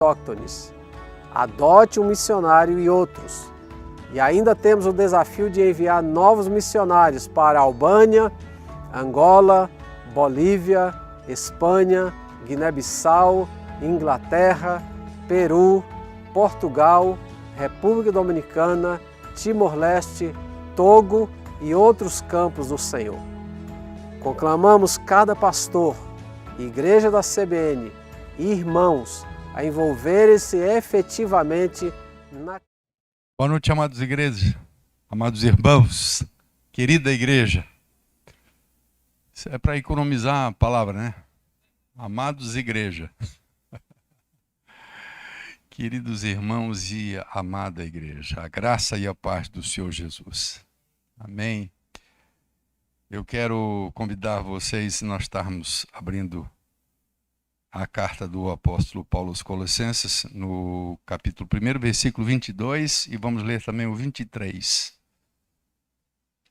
autóctones. Adote um missionário e outros. E ainda temos o desafio de enviar novos missionários para Albânia, Angola, Bolívia, Espanha, Guiné-Bissau, Inglaterra, Peru, Portugal, República Dominicana, Timor-Leste, Togo e outros campos do Senhor. Conclamamos cada pastor, igreja da CBN e irmãos a envolverem-se efetivamente na... Boa noite, amados igrejas, amados irmãos, querida igreja. Isso é para economizar a palavra, né? Amados igreja. Queridos irmãos e amada igreja, a graça e a paz do Senhor Jesus. Amém. Eu quero convidar vocês, nós estarmos abrindo a carta do apóstolo Paulo aos Colossenses, no capítulo 1, versículo 22, e vamos ler também o 23.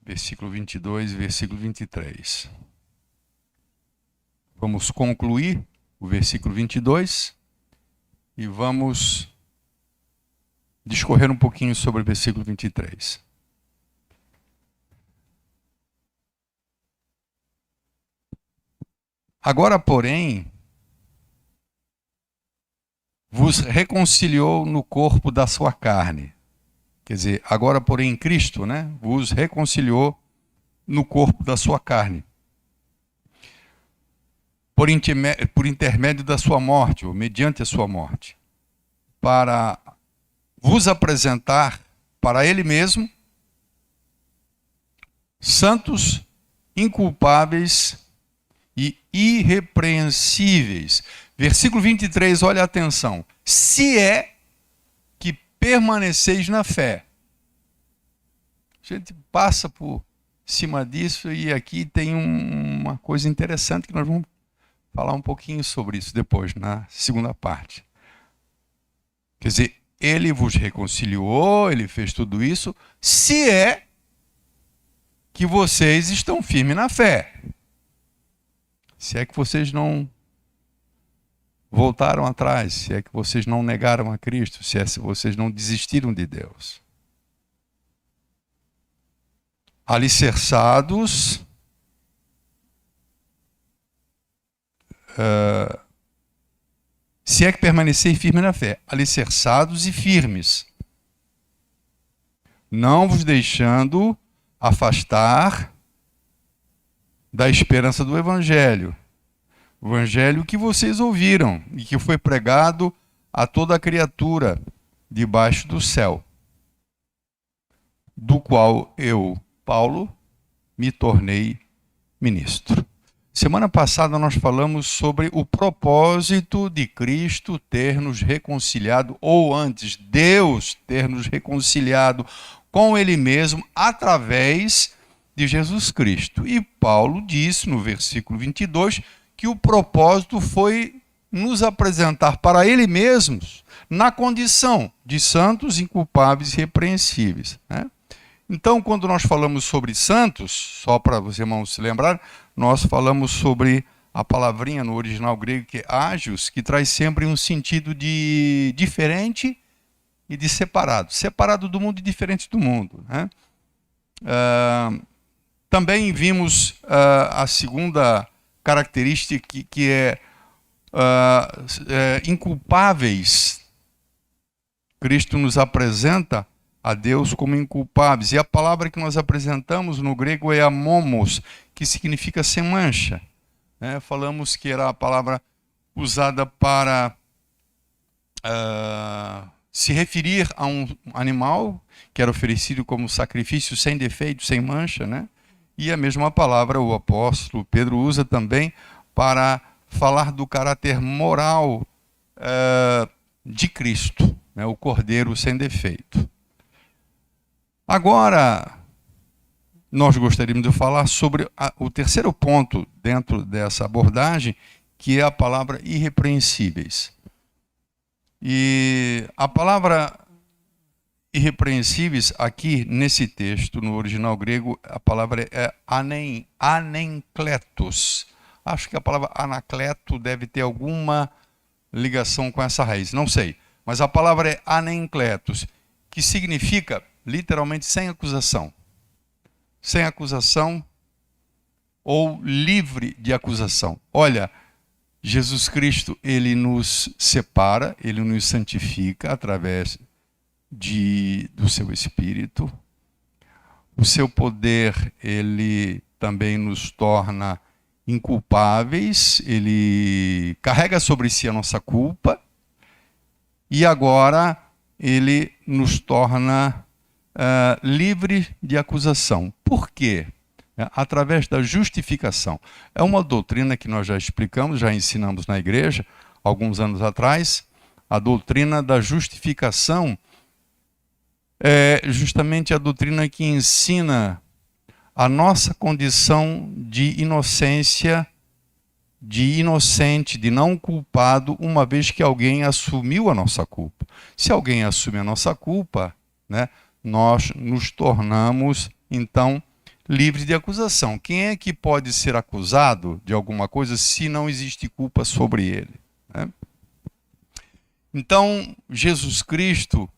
Versículo 22 e versículo 23. Vamos concluir o versículo 22 e vamos discorrer um pouquinho sobre o versículo 23. Agora, porém, vos reconciliou no corpo da sua carne. Quer dizer, agora, porém, Cristo, né, vos reconciliou no corpo da sua carne. Por intermédio da sua morte, ou mediante a sua morte, para vos apresentar para Ele mesmo, santos, inculpáveis e irrepreensíveis. Versículo 23, olha a atenção. Se é que permaneceis na fé. A gente passa por cima disso e aqui tem uma coisa interessante que nós vamos falar um pouquinho sobre isso depois, na segunda parte. Quer dizer, Ele vos reconciliou, Ele fez tudo isso, se é que vocês estão firmes na fé. Se é que vocês não voltaram atrás, se é que vocês não negaram a Cristo, se é que vocês não desistiram de Deus. Alicerçados, se é que permaneceis firmes na fé, alicerçados e firmes, não vos deixando afastar da esperança do Evangelho. O Evangelho que vocês ouviram e que foi pregado a toda a criatura debaixo do céu, do qual eu, Paulo, me tornei ministro. Semana passada nós falamos sobre o propósito de Cristo ter nos reconciliado, ou antes, Deus ter nos reconciliado com Ele mesmo através de Jesus Cristo. E Paulo disse no versículo 22 que o propósito foi nos apresentar para Ele mesmo na condição de santos, inculpáveis e irrepreensíveis, né? Então, quando nós falamos sobre santos, só para os irmãos se lembrar, nós falamos sobre a palavrinha no original grego que é ágios, que traz sempre um sentido de diferente e de separado. Separado do mundo e diferente do mundo, né? Também vimos a segunda característica que é inculpáveis. Cristo nos apresenta a Deus como inculpáveis. E a palavra que nós apresentamos no grego é amomos, que significa sem mancha, né? Falamos que era a palavra usada para se referir a um animal que era oferecido como sacrifício sem defeito, sem mancha, né? E a mesma palavra o apóstolo Pedro usa também para falar do caráter moral de Cristo, né? O Cordeiro sem defeito. Agora, nós gostaríamos de falar sobre o terceiro ponto dentro dessa abordagem, que é a palavra irrepreensíveis. E a palavra irrepreensíveis, aqui nesse texto, no original grego, a palavra é anenkletos. Acho que a palavra anacleto deve ter alguma ligação com essa raiz? Não sei. Mas a palavra é anencletos, que significa literalmente sem acusação. Sem acusação ou livre de acusação. Olha, Jesus Cristo, ele nos separa, ele nos santifica através do seu Espírito. O seu poder, ele também nos torna inculpáveis, ele carrega sobre si a nossa culpa e agora ele nos torna livre de acusação. Por quê? Através da justificação. É uma doutrina que nós já explicamos, já ensinamos na igreja, alguns anos atrás. A doutrina da justificação é justamente a doutrina que ensina a nossa condição de inocência, de inocente, de não culpado, uma vez que alguém assumiu a nossa culpa. Se alguém assume a nossa culpa, né, nós nos tornamos, então, livres de acusação. Quem é que pode ser acusado de alguma coisa se não existe culpa sobre ele? Né? Então, Jesus Cristo,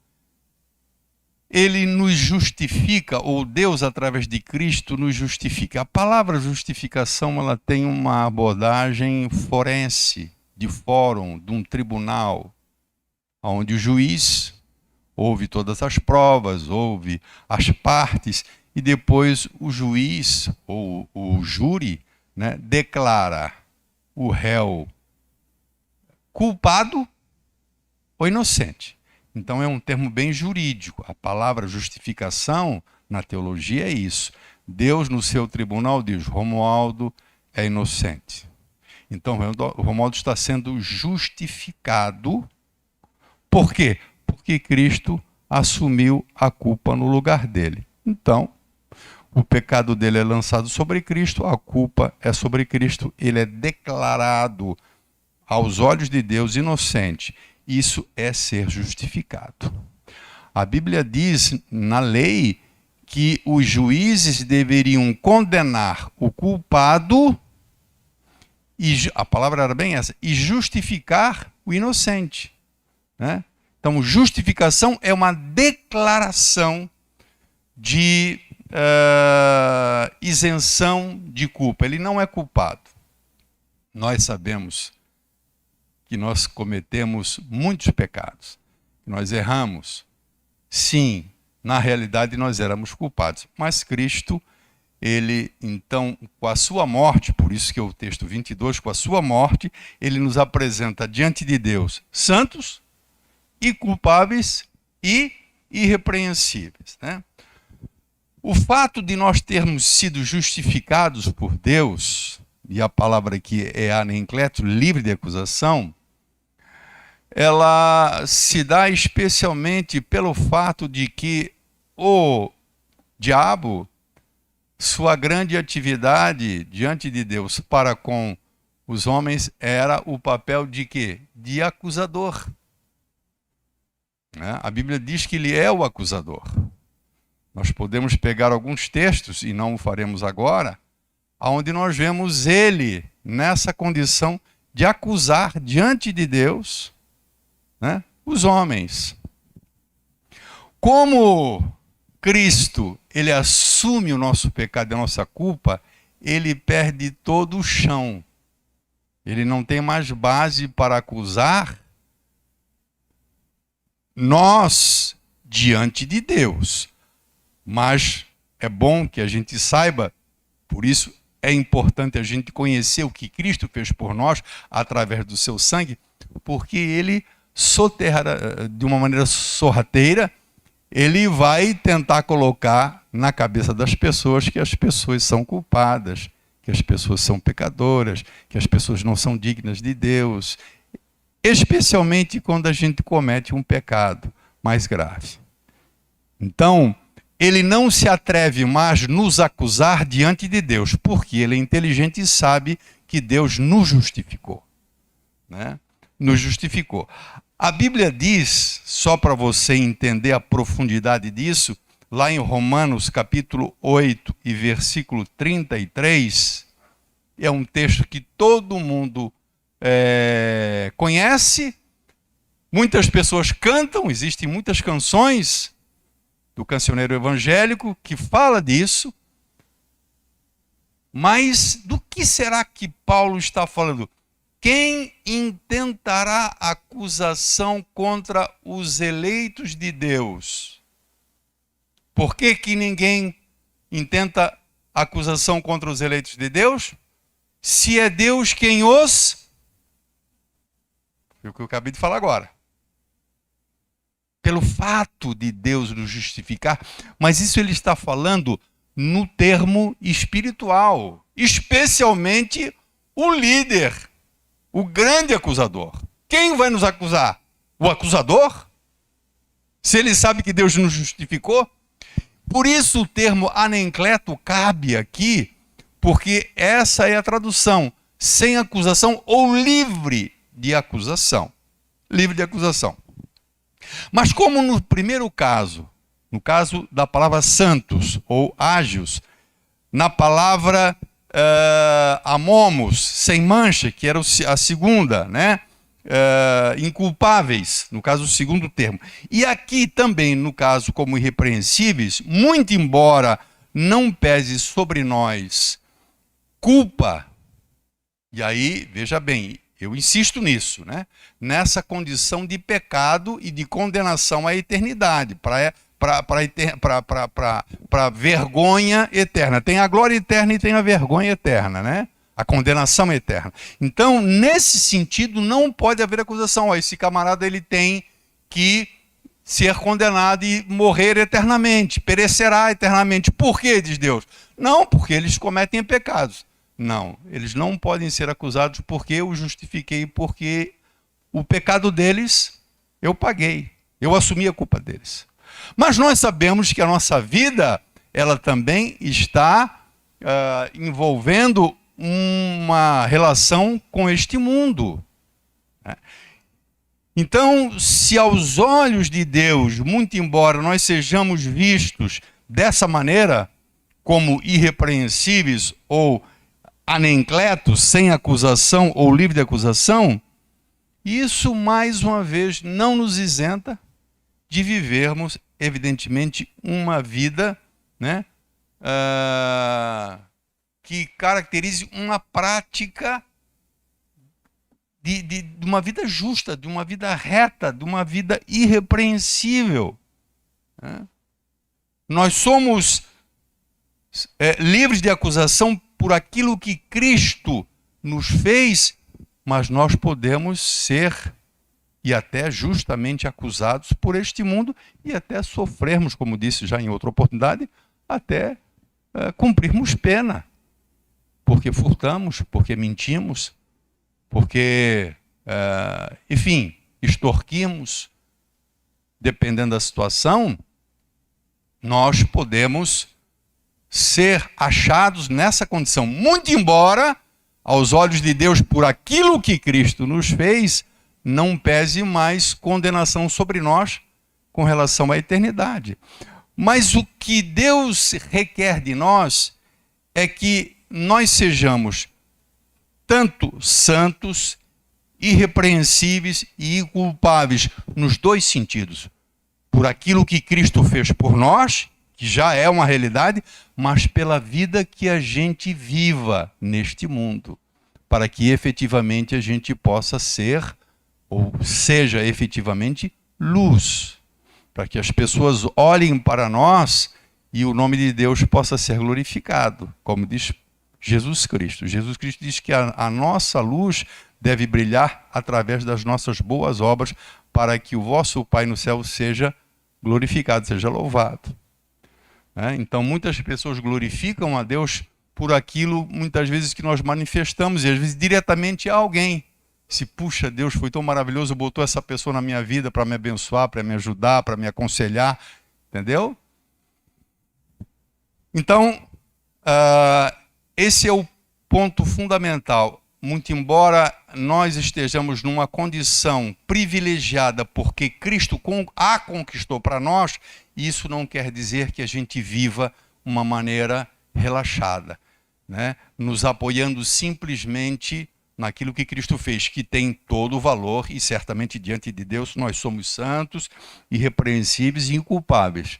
ele nos justifica, ou Deus, através de Cristo, nos justifica. A palavra justificação, ela tem uma abordagem forense, de fórum, de um tribunal, onde o juiz ouve todas as provas, ouve as partes, e depois o juiz, ou o júri, né, declara o réu culpado ou inocente. Então é um termo bem jurídico. A palavra justificação na teologia é isso. Deus no seu tribunal diz: Romualdo é inocente. Então Romualdo está sendo justificado. Por quê? Porque Cristo assumiu a culpa no lugar dele. Então, o pecado dele é lançado sobre Cristo, a culpa é sobre Cristo, ele é declarado aos olhos de Deus inocente. Isso é ser justificado. A Bíblia diz na lei que os juízes deveriam condenar o culpado, e a palavra era bem essa, e justificar o inocente. Né? Então, justificação é uma declaração de isenção de culpa. Ele não é culpado. Nós sabemos que nós cometemos muitos pecados, que nós erramos. Sim, na realidade nós éramos culpados. Mas Cristo, ele então, com a sua morte, por isso que é o texto 22, com a sua morte, ele nos apresenta diante de Deus santos, inculpáveis e irrepreensíveis. Né? O fato de nós termos sido justificados por Deus, e a palavra aqui é anencleto, livre de acusação, ela se dá especialmente pelo fato de que o diabo, sua grande atividade diante de Deus para com os homens era o papel de quê? De acusador. A Bíblia diz que ele é o acusador. Nós podemos pegar alguns textos, e não o faremos agora, onde nós vemos ele nessa condição de acusar diante de Deus, né, os homens. Como Cristo, ele assume o nosso pecado e a nossa culpa, ele perde todo o chão. Ele não tem mais base para acusar nós diante de Deus. Mas é bom que a gente saiba, por isso é importante a gente conhecer o que Cristo fez por nós através do seu sangue, porque ele de uma maneira sorrateira, ele vai tentar colocar na cabeça das pessoas que as pessoas são culpadas, que as pessoas são pecadoras, que as pessoas não são dignas de Deus, especialmente quando a gente comete um pecado mais grave. Então, ele não se atreve mais a nos acusar diante de Deus, porque ele é inteligente e sabe que Deus nos justificou. Né? Nos justificou. A Bíblia diz, só para você entender a profundidade disso, lá em Romanos capítulo 8 e versículo 33, é um texto que todo mundo conhece, muitas pessoas cantam, existem muitas canções do cancioneiro evangélico que fala disso, mas do que será que Paulo está falando? Quem intentará acusação contra os eleitos de Deus? Por que que ninguém intenta acusação contra os eleitos de Deus? Se é Deus quem os... Foi o que eu acabei de falar agora. Pelo fato de Deus nos justificar, mas isso ele está falando no termo espiritual, especialmente o líder, o grande acusador. Quem vai nos acusar? O acusador? Se ele sabe que Deus nos justificou? Por isso o termo anencleto cabe aqui, porque essa é a tradução, sem acusação ou livre de acusação. Livre de acusação. Mas como no primeiro caso, no caso da palavra santos ou ágios, na palavra amomos, sem mancha, que era a segunda, né? Inculpáveis, no caso o segundo termo. E aqui também, no caso como irrepreensíveis, muito embora não pese sobre nós culpa, e aí, veja bem, eu insisto nisso, né? Nessa condição de pecado e de condenação à eternidade, para vergonha eterna. Tem a glória eterna e tem a vergonha eterna, né? A condenação eterna. Então, nesse sentido, não pode haver acusação. Ó, esse camarada ele tem que ser condenado e morrer eternamente, perecerá eternamente. Por quê, diz Deus? Não, porque eles cometem pecados. Não, eles não podem ser acusados porque eu justifiquei, porque o pecado deles eu paguei, eu assumi a culpa deles. Mas nós sabemos que a nossa vida, ela também está envolvendo uma relação com este mundo. Então, se aos olhos de Deus, muito embora nós sejamos vistos dessa maneira, como irrepreensíveis ou anencletos, sem acusação ou livre de acusação, isso mais uma vez não nos isenta de vivermos, evidentemente, uma vida, né, que caracterize uma prática de uma vida justa, de uma vida reta, de uma vida irrepreensível. Né? Nós somos livres de acusação por aquilo que Cristo nos fez, mas nós podemos ser e até justamente acusados por este mundo e até sofrermos, como disse já em outra oportunidade, até cumprirmos pena, porque furtamos, porque mentimos, porque, enfim, extorquimos. Dependendo da situação, nós podemos ser achados nessa condição, muito embora, aos olhos de Deus, por aquilo que Cristo nos fez, não pese mais condenação sobre nós com relação à eternidade. Mas o que Deus requer de nós é que nós sejamos tanto santos, irrepreensíveis e inculpáveis, nos dois sentidos. Por aquilo que Cristo fez por nós, que já é uma realidade, mas pela vida que a gente viva neste mundo, para que efetivamente a gente possa ser, ou seja efetivamente, luz, para que as pessoas olhem para nós e o nome de Deus possa ser glorificado, como diz Jesus Cristo. Jesus Cristo diz que a nossa luz deve brilhar através das nossas boas obras, para que o vosso Pai no céu seja glorificado, seja louvado. Então muitas pessoas glorificam a Deus por aquilo, muitas vezes, que nós manifestamos, e às vezes diretamente a alguém. Se, puxa, Deus foi tão maravilhoso, botou essa pessoa na minha vida para me abençoar, para me ajudar, para me aconselhar, entendeu? Então, esse é o ponto fundamental. Muito embora nós estejamos numa condição privilegiada porque Cristo a conquistou para nós, isso não quer dizer que a gente viva uma maneira relaxada, né? Nos apoiando simplesmente naquilo que Cristo fez, que tem todo o valor, e certamente diante de Deus nós somos santos, irrepreensíveis e inculpáveis.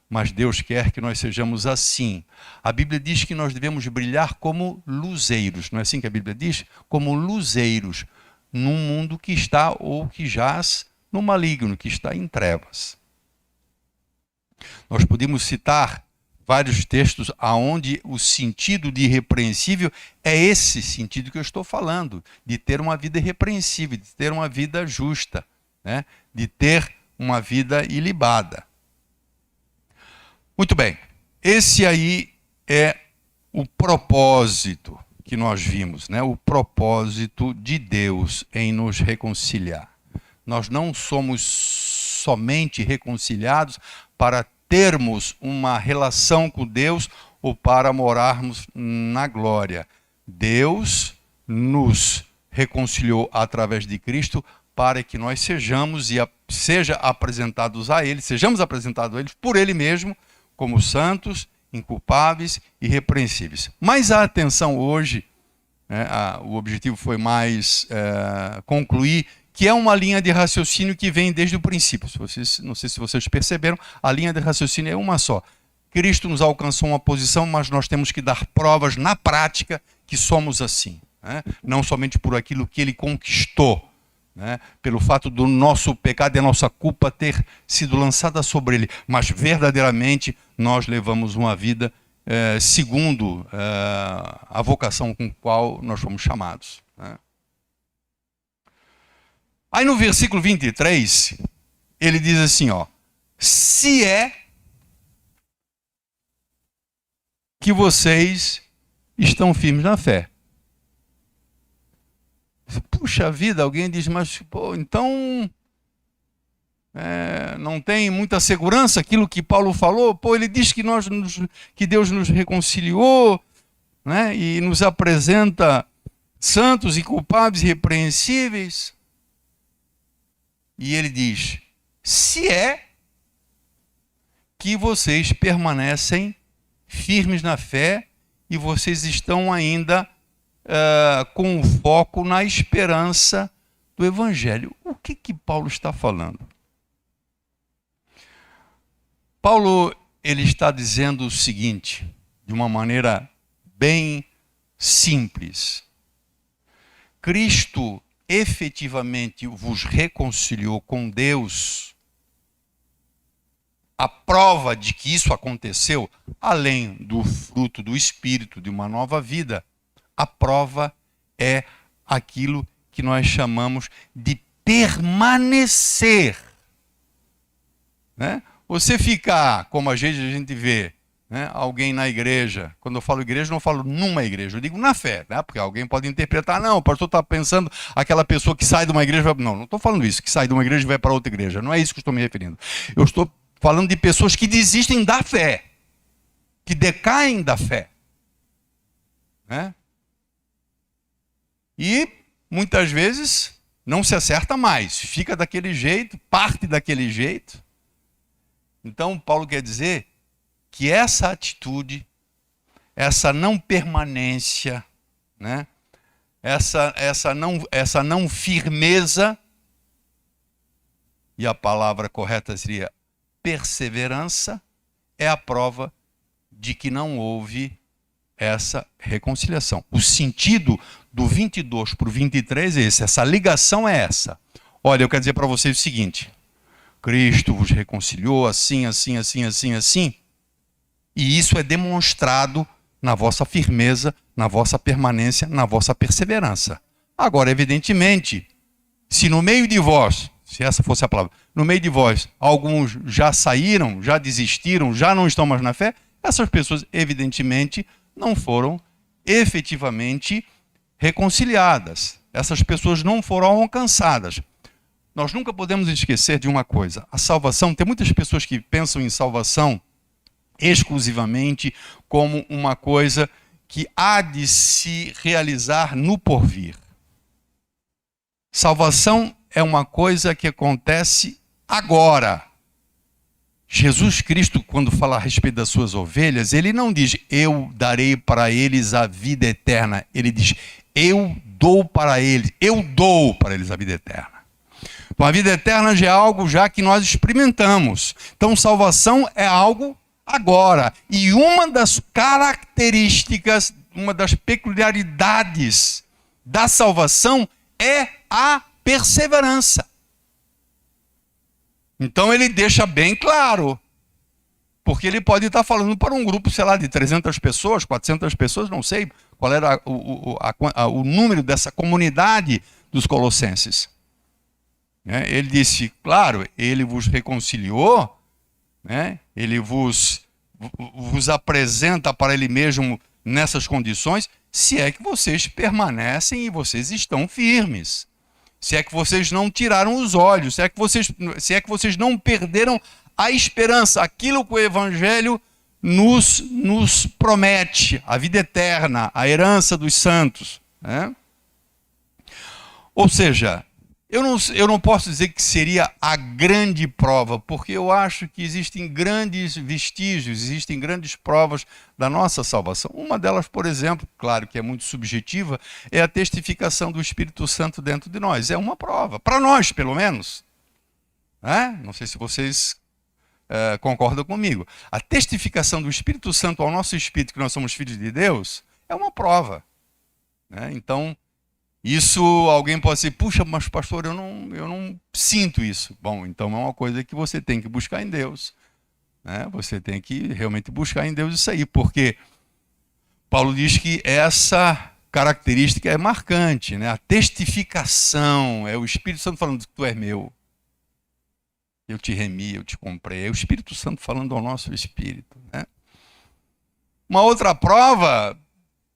Mas Deus quer que nós sejamos assim. A Bíblia diz que nós devemos brilhar como luzeiros, não é assim que a Bíblia diz? Como luzeiros, num mundo que está ou que jaz no maligno, que está em trevas. Nós podemos citar vários textos aonde o sentido de irrepreensível é esse sentido que eu estou falando, de ter uma vida irrepreensível, de ter uma vida justa, né? De ter uma vida ilibada. Muito bem, esse aí é o propósito que nós vimos, né? O propósito de Deus em nos reconciliar. Nós não somos somente reconciliados para termos uma relação com Deus ou para morarmos na glória. Deus nos reconciliou através de Cristo para que nós sejamos apresentados a Ele por Ele mesmo, como santos, inculpáveis e irrepreensíveis. Mas a atenção hoje, né, o objetivo foi mais concluir que é uma linha de raciocínio que vem desde o princípio. Não sei se vocês perceberam, a linha de raciocínio é uma só. Cristo nos alcançou uma posição, mas nós temos que dar provas na prática que somos assim, né? Não somente por aquilo que Ele conquistou, né? Pelo fato do nosso pecado e a nossa culpa ter sido lançada sobre Ele, mas verdadeiramente nós levamos uma vida segundo a vocação com a qual nós fomos chamados, né? Aí no versículo 23, ele diz assim, ó, se é que vocês estão firmes na fé. Puxa vida, alguém diz, mas pô, então não tem muita segurança aquilo que Paulo falou? Pô, ele diz que Deus nos reconciliou, né, e nos apresenta santos, inculpáveis e irrepreensíveis. E ele diz, se é que vocês permanecem firmes na fé e vocês estão ainda com foco na esperança do Evangelho. O que Paulo está falando? Paulo, ele está dizendo o seguinte, de uma maneira bem simples. Cristo efetivamente vos reconciliou com Deus. A prova de que isso aconteceu, além do fruto do Espírito de uma nova vida, a prova é aquilo que nós chamamos de permanecer, né? Você ficar, como às vezes a gente vê, né, alguém na igreja, quando eu falo igreja, não falo numa igreja, eu digo na fé, né? Porque alguém pode interpretar, não, o pastor está pensando aquela pessoa que sai de uma igreja, não estou falando isso, que sai de uma igreja e vai para outra igreja, não é isso que eu estou me referindo. Eu estou falando de pessoas que desistem da fé, que decaem da fé, né? E muitas vezes não se acerta mais, fica daquele jeito, parte daquele jeito. Então Paulo quer dizer que essa atitude, essa não permanência, né? essa não firmeza, e a palavra correta seria perseverança, é a prova de que não houve essa reconciliação. O sentido do 22 para o 23 é esse, essa ligação é essa. Olha, eu quero dizer para vocês o seguinte, Cristo vos reconciliou assim, assim, assim, assim, assim, e isso é demonstrado na vossa firmeza, na vossa permanência, na vossa perseverança. Agora, evidentemente, se no meio de vós, se essa fosse a palavra, no meio de vós, alguns já saíram, já desistiram, já não estão mais na fé, essas pessoas, evidentemente, não foram efetivamente reconciliadas. Essas pessoas não foram alcançadas. Nós nunca podemos esquecer de uma coisa. A salvação, tem muitas pessoas que pensam em salvação exclusivamente como uma coisa que há de se realizar no porvir. Salvação é uma coisa que acontece agora. Jesus Cristo, quando fala a respeito das suas ovelhas, ele não diz, eu darei para eles a vida eterna. Ele diz, eu dou para eles. Eu dou para eles a vida eterna. Então, a vida eterna já é algo já que nós experimentamos. Então, salvação é algo agora. E uma das características, uma das peculiaridades da salvação é a perseverança. Então, ele deixa bem claro. Porque ele pode estar falando para um grupo, sei lá, de 300 pessoas, 400 pessoas, não sei qual era o número dessa comunidade dos colossenses. Ele disse, claro, ele vos reconciliou, ele vos apresenta para ele mesmo nessas condições, se é que vocês permanecem e vocês estão firmes. Se é que vocês não tiraram os olhos, se é que vocês não perderam a esperança, aquilo que o Evangelho nos promete, a vida eterna, a herança dos santos. Ou seja, eu não posso dizer que seria a grande prova, porque eu acho que existem grandes vestígios, existem grandes provas da nossa salvação. Uma delas, por exemplo, claro que é muito subjetiva, é a testificação do Espírito Santo dentro de nós. É uma prova, para nós pelo menos. Não sei se vocês concordam comigo. A testificação do Espírito Santo ao nosso espírito, que nós somos filhos de Deus, é uma prova. Então, isso alguém pode dizer, puxa, mas pastor, eu não sinto isso. Bom, então é uma coisa que você tem que buscar em Deus. Você tem que realmente buscar em Deus isso aí, porque Paulo diz que essa característica é marcante, a testificação, é o Espírito Santo falando que tu és meu. Eu te remi, eu te comprei. É o Espírito Santo falando ao nosso espírito. Uma outra prova,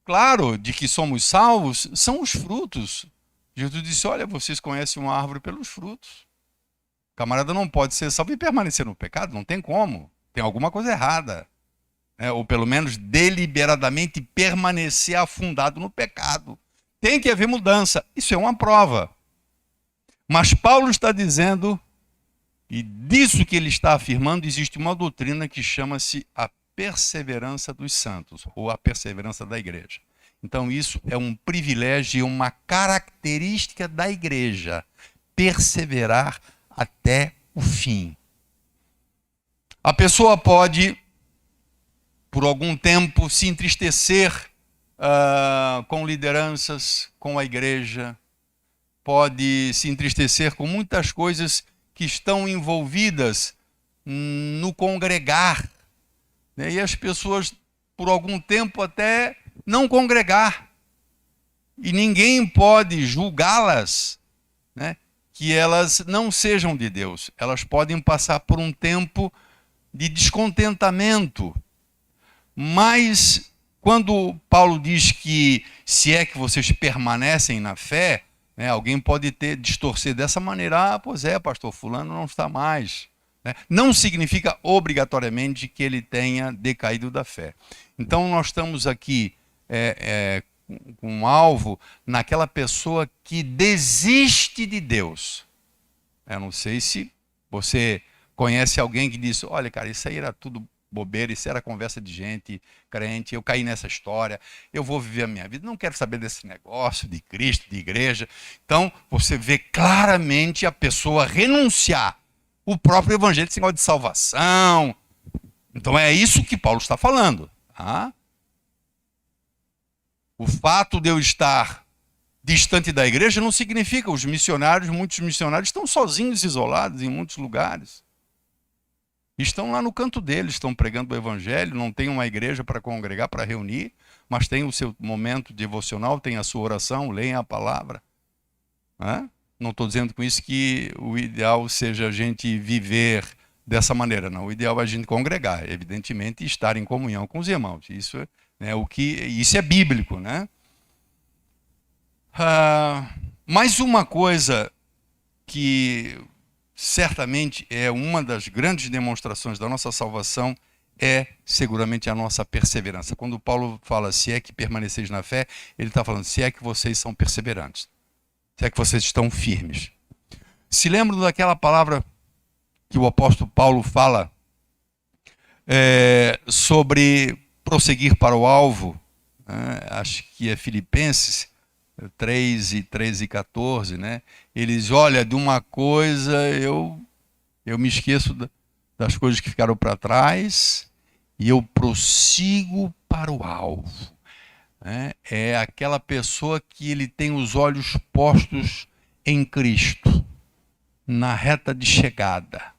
claro, de que somos salvos, são os frutos. Jesus disse, olha, vocês conhecem uma árvore pelos frutos. O camarada não pode ser salvo e permanecer no pecado, não tem como. Tem alguma coisa errada. Ou pelo menos deliberadamente permanecer afundado no pecado. Tem que haver mudança. Isso é uma prova. Mas Paulo está dizendo, e disso que ele está afirmando, existe uma doutrina que chama-se a perseverança dos santos, ou a perseverança da igreja. Então isso é um privilégio e uma característica da igreja, perseverar até o fim. A pessoa pode, por algum tempo, se entristecer com lideranças, com a igreja, pode se entristecer com muitas coisas que estão envolvidas no congregar. E as pessoas, por algum tempo, até não congregar. E ninguém pode julgá-las, que elas não sejam de Deus. Elas podem passar por um tempo de descontentamento. Mas, quando Paulo diz que se é que vocês permanecem na fé, alguém pode distorcer dessa maneira, pois é, pastor, fulano não está mais. Não significa obrigatoriamente que ele tenha decaído da fé. Então nós estamos aqui com um alvo naquela pessoa que desiste de Deus. Eu não sei se você conhece alguém que diz, olha cara, isso aí era tudo bobeira, isso era conversa de gente crente, eu caí nessa história, eu vou viver a minha vida, não quero saber desse negócio de Cristo, de igreja. Então, você vê claramente a pessoa renunciar o próprio evangelho, esse negócio de salvação. Então, é isso que Paulo está falando. O fato de eu estar distante da igreja não significa muitos missionários estão sozinhos, isolados em muitos lugares. Estão lá no canto deles, estão pregando o evangelho, não tem uma igreja para congregar, para reunir, mas tem o seu momento devocional, tem a sua oração, leem a palavra. Não estou dizendo com isso que o ideal seja a gente viver dessa maneira, não. O ideal é a gente congregar, evidentemente, estar em comunhão com os irmãos. Isso é bíblico, mais uma coisa que certamente é uma das grandes demonstrações da nossa salvação, é seguramente a nossa perseverança. Quando Paulo fala, se é que permaneceis na fé, ele está falando, se é que vocês são perseverantes, se é que vocês estão firmes. Se lembram daquela palavra que o apóstolo Paulo fala sobre prosseguir para o alvo, acho que é Filipenses, 3 e 13 e 14, né? Eles, olha, de uma coisa eu me esqueço das coisas que ficaram para trás e eu prossigo para o alvo. Né? É aquela pessoa que ele tem os olhos postos em Cristo, na reta de chegada.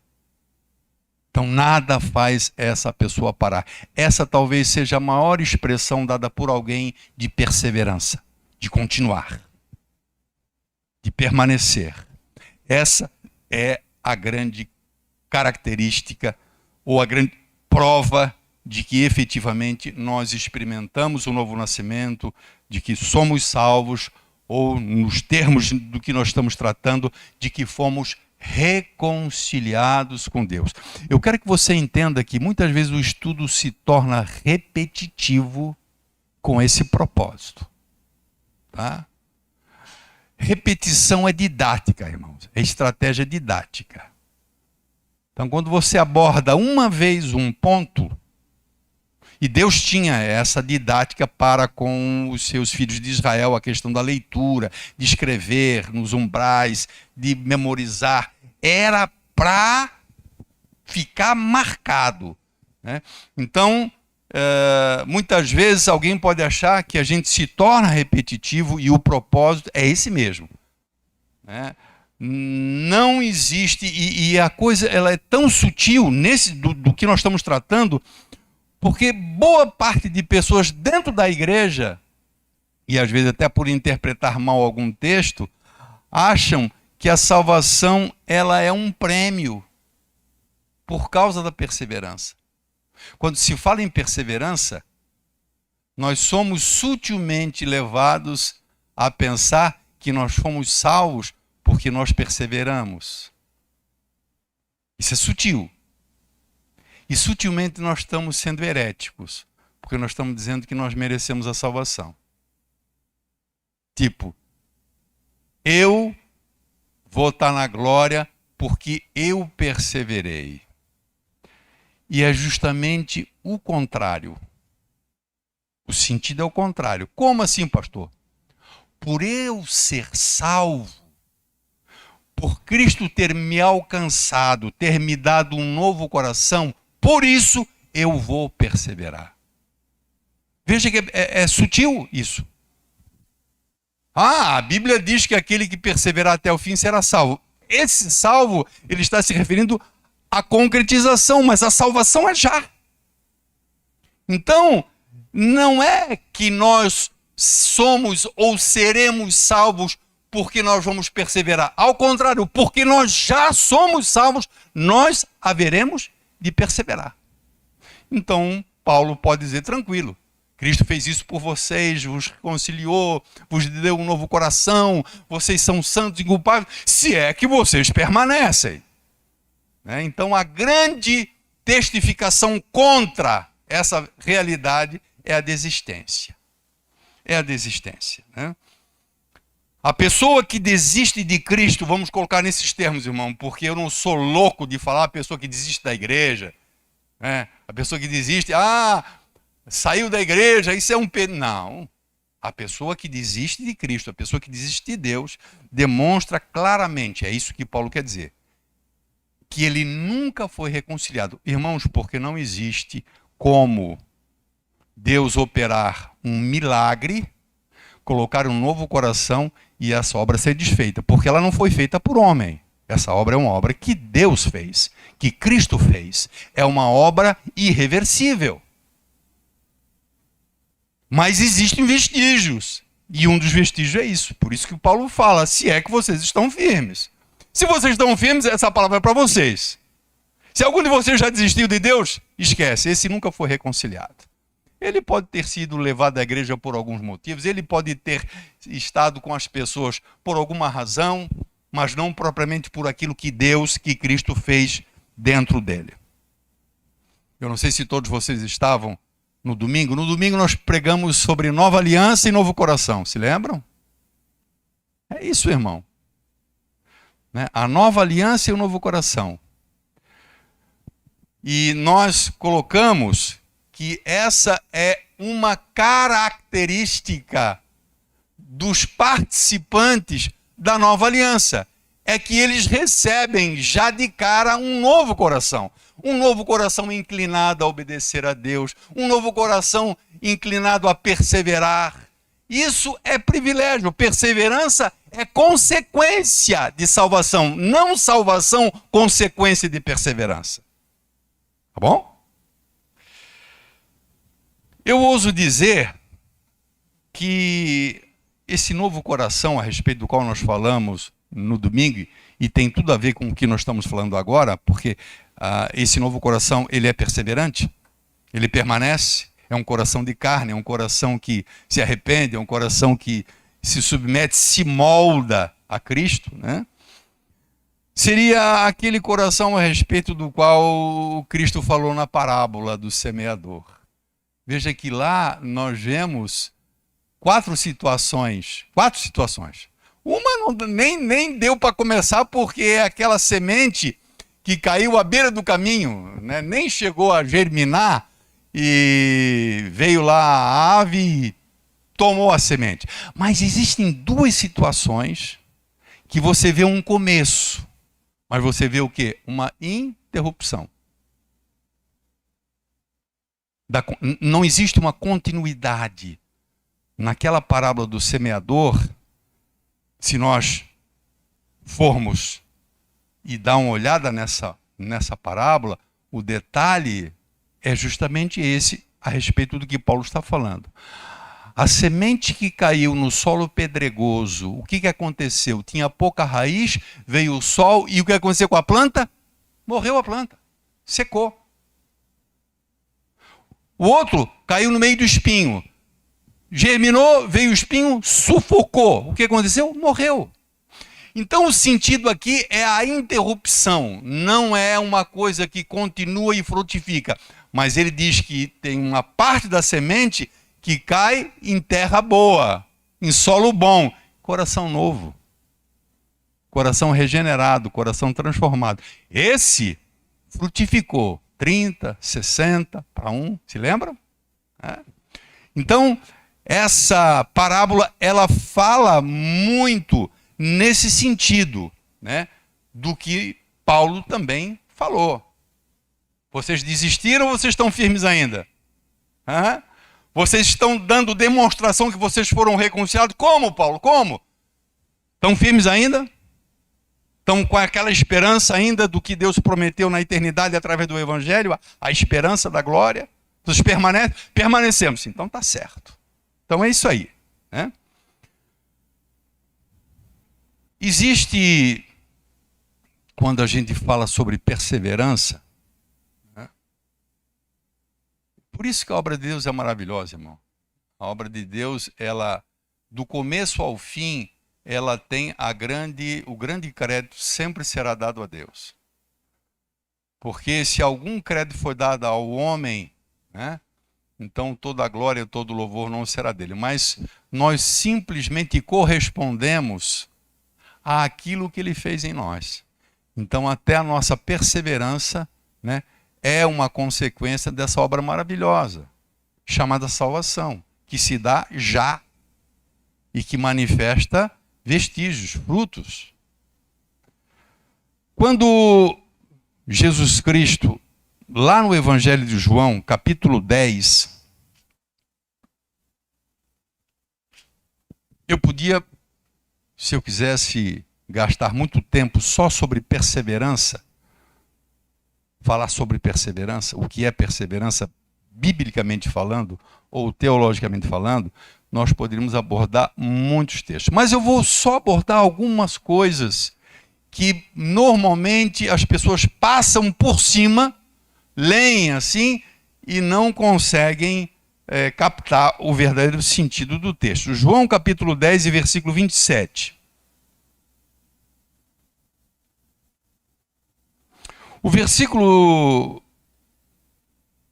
Então nada faz essa pessoa parar. Essa talvez seja a maior expressão dada por alguém de perseverança, de continuar, de permanecer. Essa é a grande característica ou a grande prova de que efetivamente nós experimentamos o novo nascimento, de que somos salvos, ou nos termos do que nós estamos tratando, de que fomos reconciliados com Deus. Eu quero que você entenda que muitas vezes o estudo se torna repetitivo com esse propósito. Tá? Repetição é didática, irmãos. É estratégia didática. Então, quando você aborda uma vez um ponto, e Deus tinha essa didática para com os seus filhos de Israel, a questão da leitura, de escrever nos umbrais, de memorizar, era para ficar marcado. Né? Então, muitas vezes alguém pode achar que a gente se torna repetitivo e o propósito é esse mesmo. Né? Não existe, e a coisa ela é tão sutil do que nós estamos tratando, porque boa parte de pessoas dentro da igreja, e às vezes até por interpretar mal algum texto, acham que a salvação ela é um prêmio por causa da perseverança. Quando se fala em perseverança, nós somos sutilmente levados a pensar que nós fomos salvos porque nós perseveramos. Isso é sutil. E sutilmente nós estamos sendo heréticos, porque nós estamos dizendo que nós merecemos a salvação. Tipo, eu vou estar na glória porque eu perseverei. E é justamente o contrário. O sentido é o contrário. Como assim, pastor? Por eu ser salvo, por Cristo ter me alcançado, ter me dado um novo coração, por isso eu vou perseverar. Veja que é sutil isso. A Bíblia diz que aquele que perseverar até o fim será salvo. Esse salvo, ele está se referindo à concretização, mas a salvação é já. Então, não é que nós somos ou seremos salvos porque nós vamos perseverar. Ao contrário, porque nós já somos salvos, nós haveremos de perseverar. Então, Paulo pode dizer tranquilo, Cristo fez isso por vocês, vos reconciliou, vos deu um novo coração, vocês são santos e inculpáveis, se é que vocês permanecem. Então, a grande testificação contra essa realidade é a desistência. É a desistência. Né? A pessoa que desiste de Cristo, vamos colocar nesses termos, irmão, porque eu não sou louco de falar a pessoa que desiste da igreja, né? A pessoa que desiste, saiu da igreja, isso é um... Não, a pessoa que desiste de Cristo, a pessoa que desiste de Deus, demonstra claramente, é isso que Paulo quer dizer, que ele nunca foi reconciliado. Irmãos, porque não existe como Deus operar um milagre, colocar um novo coração e essa obra ser desfeita, porque ela não foi feita por homem. Essa obra é uma obra que Deus fez, que Cristo fez. É uma obra irreversível. Mas existem vestígios, e um dos vestígios é isso. Por isso que Paulo fala, se é que vocês estão firmes. Se vocês estão firmes, essa palavra é para vocês. Se algum de vocês já desistiu de Deus, esquece, esse nunca foi reconciliado. Ele pode ter sido levado à igreja por alguns motivos, ele pode ter estado com as pessoas por alguma razão, mas não propriamente por aquilo que Deus, que Cristo fez dentro dele. Eu não sei se todos vocês estavam no domingo. No domingo nós pregamos sobre nova aliança e novo coração, se lembram? É isso, irmão. A nova aliança e o novo coração. E nós colocamos que essa é uma característica dos participantes da nova aliança é que eles recebem já de cara um novo coração inclinado a obedecer a Deus, um novo coração inclinado a perseverar. Isso é privilégio. Perseverança é consequência de salvação, não salvação consequência de perseverança. Tá bom? Eu ouso dizer que esse novo coração a respeito do qual nós falamos no domingo, e tem tudo a ver com o que nós estamos falando agora, porque esse novo coração, ele é perseverante, ele permanece, é um coração de carne, é um coração que se arrepende, é um coração que se submete, se molda a Cristo, né? Seria aquele coração a respeito do qual Cristo falou na parábola do semeador. Veja que lá nós vemos quatro situações. Uma nem deu para começar porque é aquela semente que caiu à beira do caminho, né? Nem chegou a germinar e veio lá a ave e tomou a semente. Mas existem duas situações que você vê um começo, mas você vê o quê? Uma interrupção. Não existe uma continuidade. Naquela parábola do semeador, se nós formos e dar uma olhada nessa parábola, o detalhe é justamente esse a respeito do que Paulo está falando. A semente que caiu no solo pedregoso, o que aconteceu? Tinha pouca raiz, veio o sol, e o que aconteceu com a planta? Morreu a planta, secou. O outro caiu no meio do espinho. Germinou, veio o espinho, sufocou. O que aconteceu? Morreu. Então o sentido aqui é a interrupção. Não é uma coisa que continua e frutifica. Mas ele diz que tem uma parte da semente que cai em terra boa, em solo bom. Coração novo. Coração regenerado, coração transformado. Esse frutificou. 30, 60 para 1, se lembram? Então, essa parábola, ela fala muito nesse sentido, né, do que Paulo também falou. Vocês desistiram ou vocês estão firmes ainda? Vocês estão dando demonstração que vocês foram reconciliados? Como, Paulo? Como? Estão firmes ainda? Estão com aquela esperança ainda do que Deus prometeu na eternidade através do Evangelho, a esperança da glória? Vocês permanecem? Permanecemos. Então está certo. Então é isso aí, né? Existe, quando a gente fala sobre perseverança, né? Por isso que a obra de Deus é maravilhosa, irmão. A obra de Deus, ela, do começo ao fim, ela tem o grande crédito sempre será dado a Deus. Porque se algum crédito foi dado ao homem, né, então toda a glória e todo o louvor não será dele. Mas nós simplesmente correspondemos àquilo que ele fez em nós. Então até a nossa perseverança, né, é uma consequência dessa obra maravilhosa, chamada salvação, que se dá já e que manifesta vestígios, frutos. Quando Jesus Cristo, lá no Evangelho de João, capítulo 10, eu podia, se eu quisesse gastar muito tempo só sobre perseverança, falar sobre perseverança, o que é perseverança, biblicamente falando, ou teologicamente falando, nós poderíamos abordar muitos textos. Mas eu vou só abordar algumas coisas que normalmente as pessoas passam por cima, leem assim e não conseguem captar o verdadeiro sentido do texto. João capítulo 10 e versículo 27. O versículo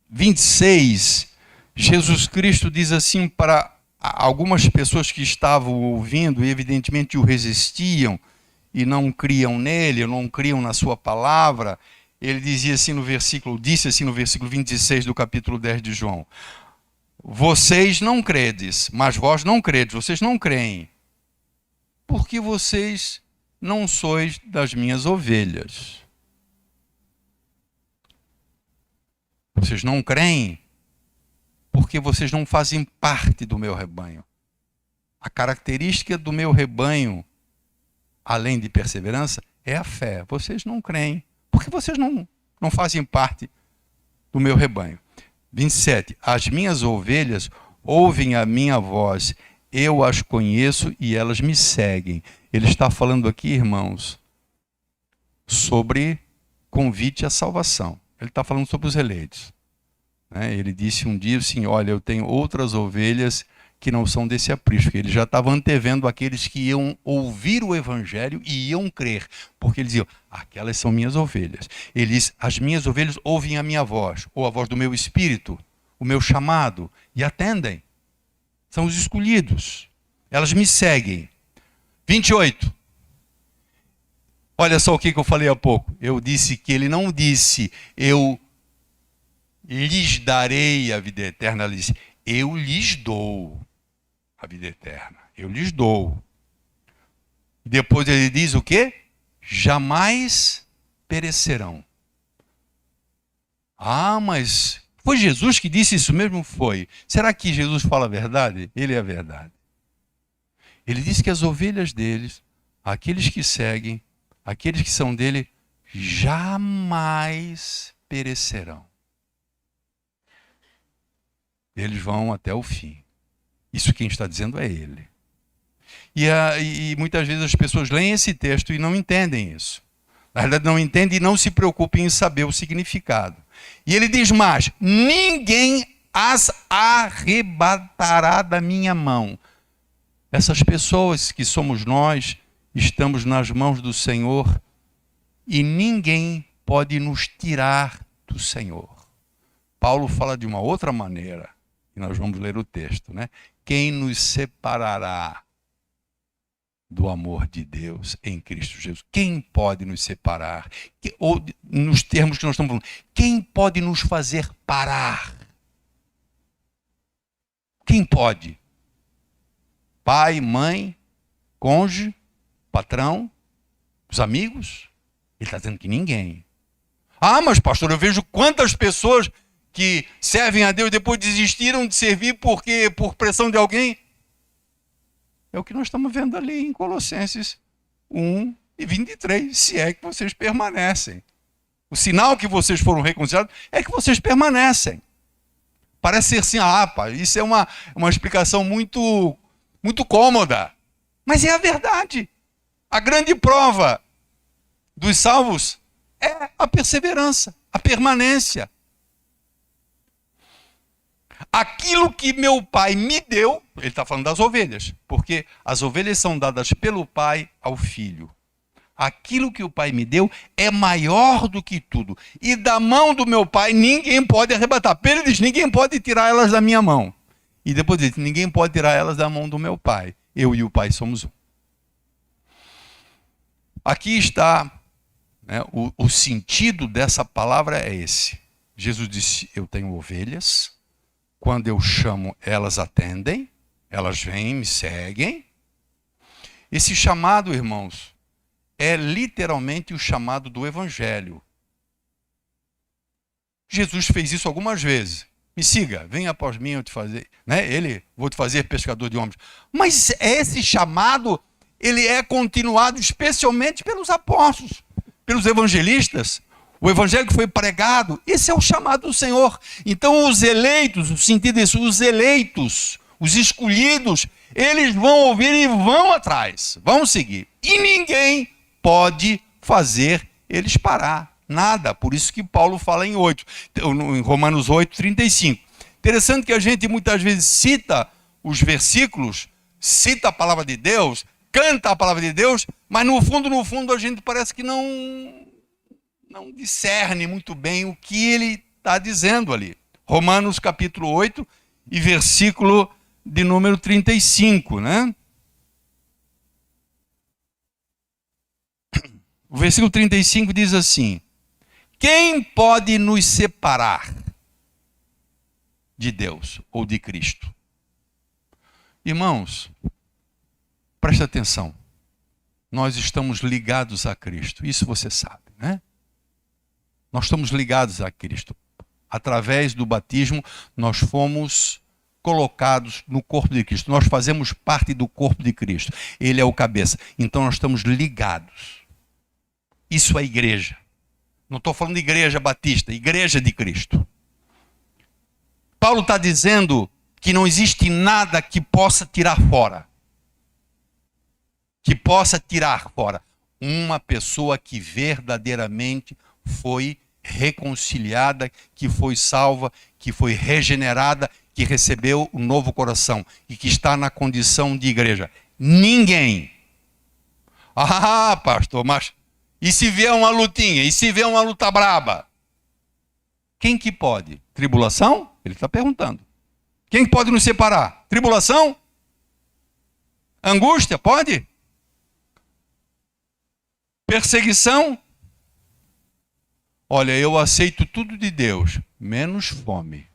26, Jesus Cristo diz assim para algumas pessoas que estavam ouvindo e evidentemente o resistiam e não criam nele, não criam na sua palavra. Ele disse assim no versículo 26 do capítulo 10 de João: vocês não credes, mas vós não credes, vocês não creem, porque vocês não sois das minhas ovelhas. Vocês não creem, porque vocês não fazem parte do meu rebanho. A característica do meu rebanho, além de perseverança, é a fé. Vocês não creem, porque vocês não fazem parte do meu rebanho. 27. As minhas ovelhas ouvem a minha voz, eu as conheço e elas me seguem. Ele está falando aqui, irmãos, sobre convite à salvação. Ele está falando sobre os eleitos. Ele disse um dia assim, olha, eu tenho outras ovelhas que não são desse aprisco. Ele já estava antevendo aqueles que iam ouvir o evangelho e iam crer, porque eles diziam, aquelas são minhas ovelhas. Ele diz, as minhas ovelhas ouvem a minha voz, ou a voz do meu espírito, o meu chamado, e atendem. São os escolhidos. Elas me seguem. 28. Olha só o que eu falei há pouco. Eu disse que ele não disse, eu lhes darei a vida eterna. Ele disse, eu lhes dou a vida eterna. Eu lhes dou. Depois ele diz o quê? Jamais perecerão. Ah, mas foi Jesus que disse isso mesmo? Foi. Será que Jesus fala a verdade? Ele é a verdade. Ele disse que as ovelhas deles, aqueles que seguem, aqueles que são dele, jamais perecerão. Eles vão até o fim. Isso quem está dizendo é ele. E muitas vezes as pessoas leem esse texto e não entendem isso. Na verdade não entendem e não se preocupam em saber o significado. E ele diz mais, ninguém as arrebatará da minha mão. Essas pessoas que somos nós, estamos nas mãos do Senhor e ninguém pode nos tirar do Senhor. Paulo fala de uma outra maneira, e nós vamos ler o texto, né? Quem nos separará do amor de Deus em Cristo Jesus? Quem pode nos separar? Ou, nos termos que nós estamos falando, quem pode nos fazer parar? Quem pode? Pai, mãe, cônjuge, patrão, os amigos? Ele está dizendo que ninguém. Ah, mas pastor, eu vejo quantas pessoas que servem a Deus depois desistiram de servir porque por pressão de alguém. É o que nós estamos vendo ali em Colossenses 1 e 23. Se é que vocês permanecem. O sinal que vocês foram reconciliados é que vocês permanecem. Parece ser assim, pá, isso é uma explicação muito cômoda. Mas é a verdade. A grande prova dos salvos é a perseverança, a permanência. Aquilo que meu pai me deu, ele está falando das ovelhas, porque as ovelhas são dadas pelo pai ao filho. Aquilo que o pai me deu é maior do que tudo. E da mão do meu pai ninguém pode arrebatar. Ele diz, ninguém pode tirar elas da minha mão. E depois diz, ninguém pode tirar elas da mão do meu pai. Eu e o pai somos um. Aqui está, né, o sentido dessa palavra é esse. Jesus disse, eu tenho ovelhas. Quando eu chamo, elas atendem, elas vêm, me seguem. Esse chamado, irmãos, é literalmente o chamado do Evangelho. Jesus fez isso algumas vezes. Me siga, venha após mim, eu te fazer, né? Vou te fazer pescador de homens. Mas esse chamado, ele é continuado especialmente pelos apóstolos, pelos evangelistas. O evangelho que foi pregado, esse é o chamado do Senhor. Então os eleitos, o sentido disso, os eleitos, os escolhidos, eles vão ouvir e vão atrás, vão seguir. E ninguém pode fazer eles parar, nada. Por isso que Paulo fala em Romanos 8, 35. Interessante que a gente muitas vezes cita os versículos, cita a palavra de Deus, canta a palavra de Deus, mas no fundo a gente parece que não discerne muito bem o que ele está dizendo ali. Romanos capítulo 8 e versículo de número 35, né? O versículo 35 diz assim, quem pode nos separar de Deus ou de Cristo. Irmãos, presta atenção. Nós estamos ligados a Cristo. Isso você sabe, né? Nós estamos ligados a Cristo. Através do batismo, nós fomos colocados no corpo de Cristo. Nós fazemos parte do corpo de Cristo. Ele é o cabeça. Então nós estamos ligados. Isso é igreja. Não estou falando de igreja batista, igreja de Cristo. Paulo está dizendo que não existe nada que possa tirar fora. Que possa tirar fora uma pessoa que verdadeiramente foi reconciliada, que foi salva, que foi regenerada, que recebeu um novo coração e que está na condição de igreja. Ninguém. Ah, pastor, mas e se vier uma lutinha? E se vier uma luta braba? Quem que pode? Tribulação? Ele está perguntando. Quem pode nos separar? Tribulação? Angústia? Pode? Perseguição? Olha, eu aceito tudo de Deus, menos fome.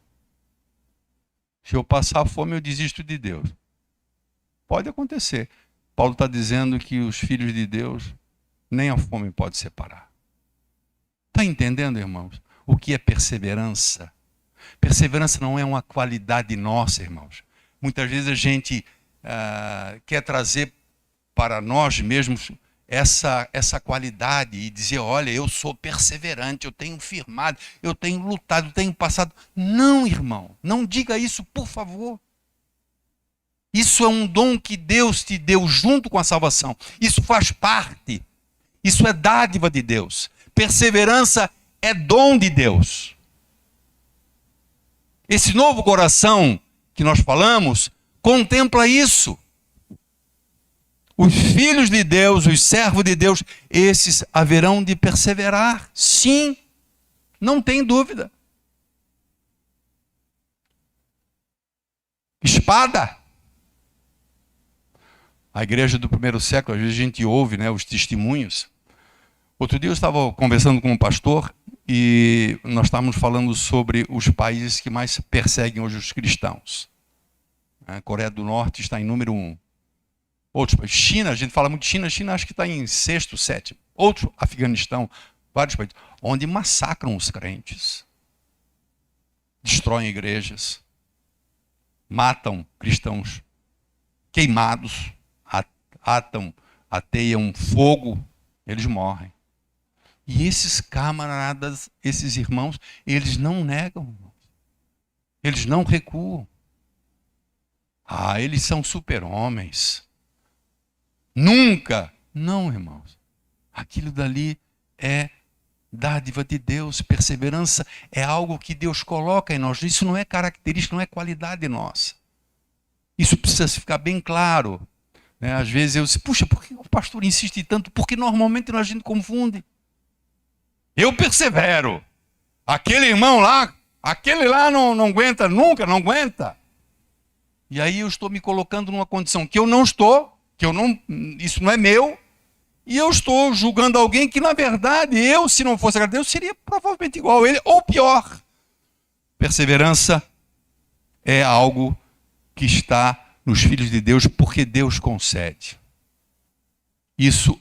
Se eu passar fome, eu desisto de Deus. Pode acontecer. Paulo está dizendo que os filhos de Deus, nem a fome pode separar. Está entendendo, irmãos? O que é perseverança? Perseverança não é uma qualidade nossa, irmãos. Muitas vezes a gente quer trazer para nós mesmos essa qualidade e dizer, olha, eu sou perseverante, eu tenho firmado, eu tenho lutado, eu tenho passado. Não, irmão, não diga isso, por favor. Isso é um dom que Deus te deu junto com a salvação. Isso faz parte. Isso é dádiva de Deus. Perseverança é dom de Deus. Esse novo coração que nós falamos contempla isso. Os filhos de Deus, os servos de Deus, esses haverão de perseverar. Sim, não tem dúvida. Espada. A igreja do primeiro século, às vezes a gente ouve, né, os testemunhos. Outro dia eu estava conversando com um pastor e nós estávamos falando sobre os países que mais perseguem hoje os cristãos. A Coreia do Norte está em número 1. Outros, China, a gente fala muito de China, China acho que está em 6º, 7º. Outro, Afeganistão, vários países, onde massacram os crentes, destroem igrejas, matam cristãos queimados, ateiam fogo, eles morrem. E esses camaradas, esses irmãos, eles não negam, eles não recuam. Ah, eles são super-homens. Nunca. Não, irmãos. Aquilo dali é dádiva de Deus. Perseverança é algo que Deus coloca em nós. Isso não é característica, não é qualidade nossa. Isso precisa ficar bem claro. Né? Às vezes eu disse, puxa, por que o pastor insiste tanto? Porque normalmente a gente confunde. Eu persevero. Aquele irmão lá, aquele lá não aguenta nunca, não aguenta. E aí eu estou me colocando numa condição que eu não estou, isso não é meu, e eu estou julgando alguém que, na verdade, eu, se não fosse agradecido, eu seria provavelmente igual a ele, ou pior. Perseverança é algo que está nos filhos de Deus, porque Deus concede. Isso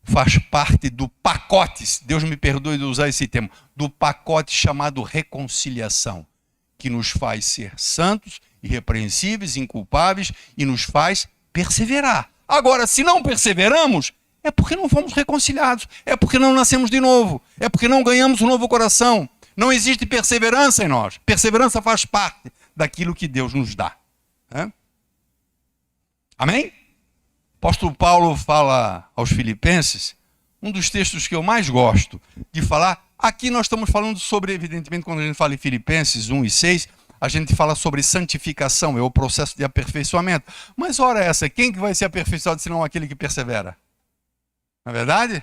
faz parte do pacote, Deus me perdoe de usar esse termo, do pacote chamado reconciliação, que nos faz ser santos, irrepreensíveis, inculpáveis e nos faz perseverar. Agora, se não perseveramos, é porque não fomos reconciliados, é porque não nascemos de novo, é porque não ganhamos um novo coração. Não existe perseverança em nós. Perseverança faz parte daquilo que Deus nos dá. Amém? O apóstolo Paulo fala aos Filipenses, um dos textos que eu mais gosto de falar. Aqui nós estamos falando sobre, evidentemente, quando a gente fala em Filipenses 1 e 6, a gente fala sobre santificação, é o processo de aperfeiçoamento. Mas ora essa, quem que vai ser aperfeiçoado senão aquele que persevera? Não é verdade?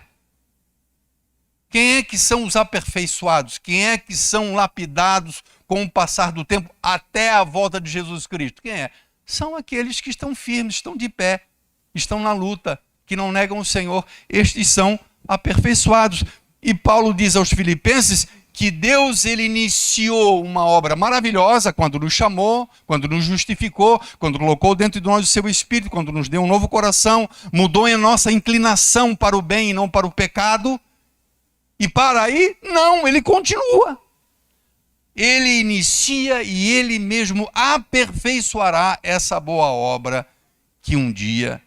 Quem é que são os aperfeiçoados? Quem é que são lapidados com o passar do tempo até a volta de Jesus Cristo? Quem é? São aqueles que estão firmes, estão de pé, estão na luta, que não negam o Senhor. Estes são aperfeiçoados. E Paulo diz aos Filipenses que Deus ele iniciou uma obra maravilhosa quando nos chamou, quando nos justificou, quando colocou dentro de nós o seu Espírito, quando nos deu um novo coração, mudou a nossa inclinação para o bem e não para o pecado. E para aí, não, ele continua. Ele inicia e ele mesmo aperfeiçoará essa boa obra que um dia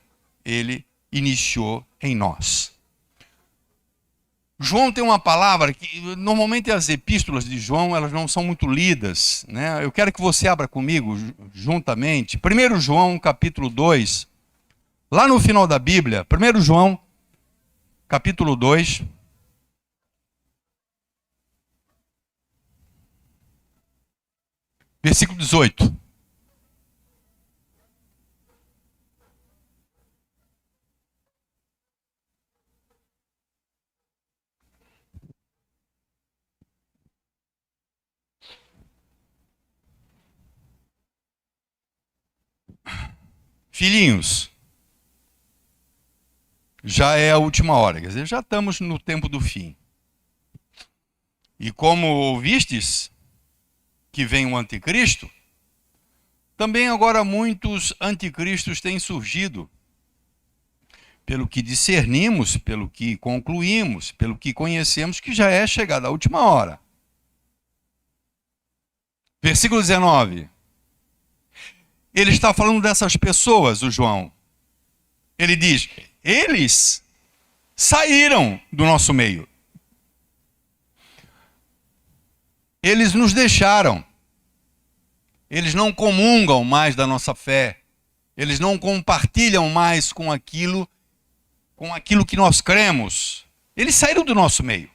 ele iniciou em nós. João tem uma palavra que normalmente as epístolas de João elas não são muito lidas, né? Eu quero que você abra comigo juntamente 1 João capítulo 2, lá no final da Bíblia, 1 João capítulo 2, versículo 18. Filhinhos, já é a última hora, quer dizer, já estamos no tempo do fim. E como ouvistes que vem o anticristo, também agora muitos anticristos têm surgido. Pelo que discernimos, pelo que concluímos, pelo que conhecemos, que já é chegada a última hora. Versículo 19. Ele está falando dessas pessoas, o João. Ele diz, eles saíram do nosso meio. Eles nos deixaram. Eles não comungam mais da nossa fé. Eles não compartilham mais com aquilo que nós cremos. Eles saíram do nosso meio.